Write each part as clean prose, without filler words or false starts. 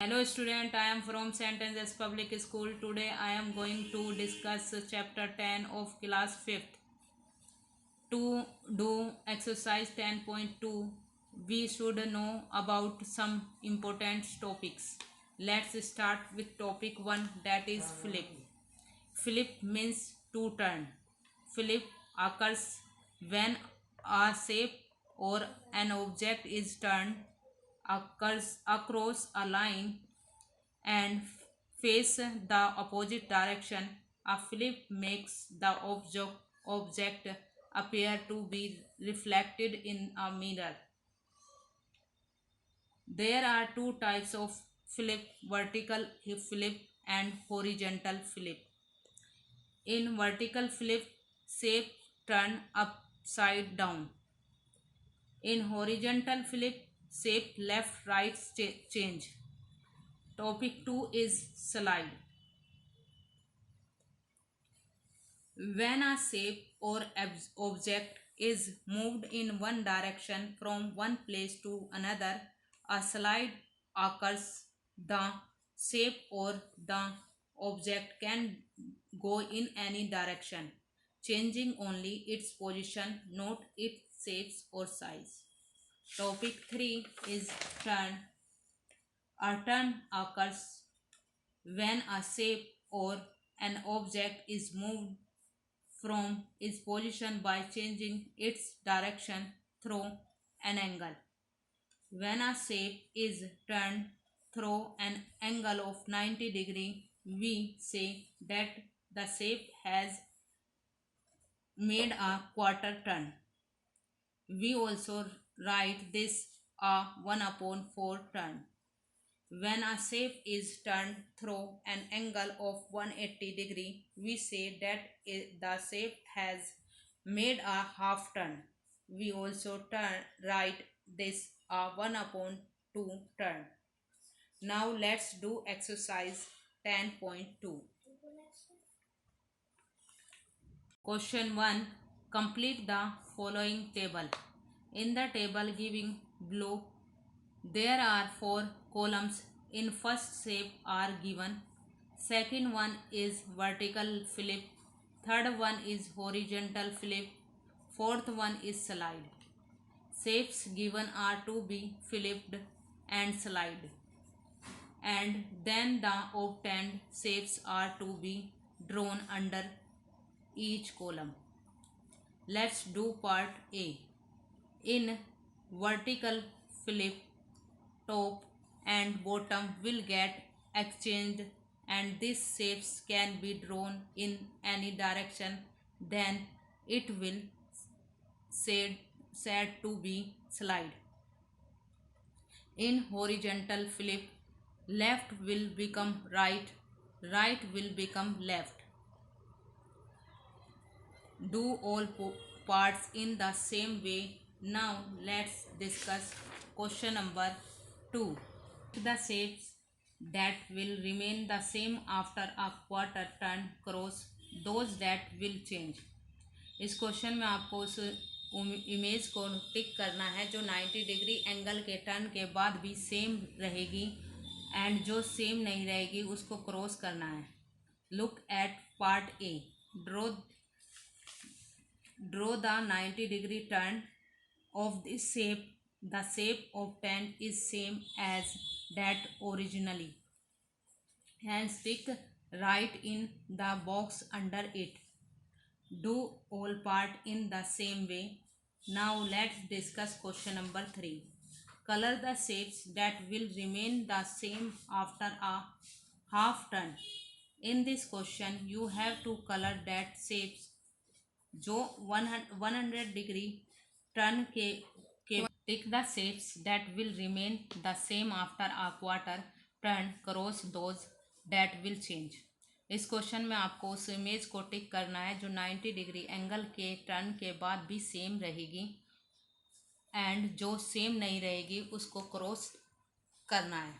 Hello student, I am from St. Anne's Public School. Today I am going to discuss chapter 10 of class 5th. To do exercise 10.2, we should know about some important topics. Let's start with topic 1, that is flip. Flip means to turn. Flip occurs when a shape or an object is turned occurs across a line and face the opposite direction. A flip makes the object appear to be reflected in a mirror. There are two types of flip: vertical flip and horizontal flip. In vertical flip, shape turn upside down. In horizontal flip, shape left right change. Topic 2 is slide. When a shape or object is moved in one direction from one place to another, a slide occurs. The shape or the object can go in any direction, changing only its position, not its shape or size. Topic 3 is turn. A turn occurs when a shape or an object is moved from its position by changing its direction through an angle. When a shape is turned through an angle of 90 degree, we say that the shape has made a quarter turn. We also write this a 1 upon 4 turn. When a shape is turned through an angle of 180 degree, we say that the shape has made a half turn. We also write this a 1 upon 2 turn. Now let's do exercise 10.2. Question 1. Complete the following table. In the table given below, there are 4 columns. In first shape are given. Second one is vertical flip. Third one is horizontal flip. Fourth one is slide. Shapes given are to be flipped and slide. And then the obtained shapes are to be drawn under each column. Let's do part A. In vertical flip, top and bottom will get exchanged and these shapes can be drawn in any direction, then it will said to be slide. In horizontal flip, left will become right, right will become left. Do all parts in the same way. Now let's discuss question number 2. The shapes that will remain the same after a quarter turn cross those that will change. इस question में आपको उस image को टिक करना है जो 90 degree angle के turn के बाद भी सेम रहेगी एंड जो सेम नहीं रहेगी उसको क्रॉस करना है. Look at part A. Draw the 90 degree turn of this shape. The shape obtained is same as that originally. Hence tick right in the box under it. Do all part in the same way. Now let's discuss question number 3. Color the shapes that will remain the same after a half turn. In this question you have to color that shapes जो 100 degree turn के tick the shapes that will remain the same after a quarter turn cross those that will change. इस question में आपको उस image को टिक करना है जो 90 डिग्री एंगल के टर्न के बाद भी सेम रहेगी एंड जो सेम नहीं रहेगी उसको क्रॉस करना है.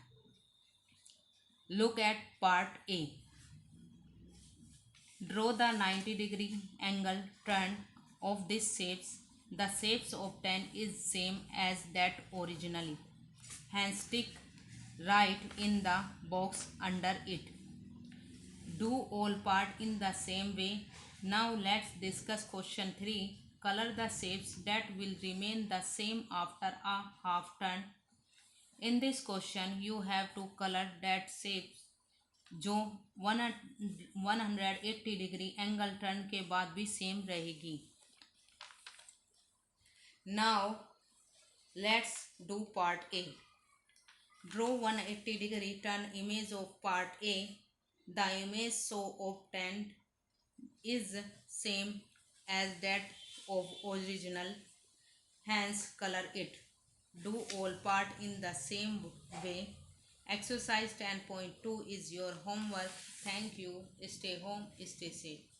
Look at part A. Draw the 90 degree angle turn of these shapes. The shapes obtained is same as that originally. Hence tick Write in the box under it. Do all part in the same way. Now let's discuss question 3. Color the shapes that will remain the same after a half turn. In this question you have to color that shapes जो 180 degree angle turn के बाद भी same रहेगी. Now let's do part A. Draw 180 degree turn image of part A. The image so obtained is same as that of original, hence color it. Do all part in the same way. Exercise 10.2 is your homework. Thank you. Stay home, stay safe.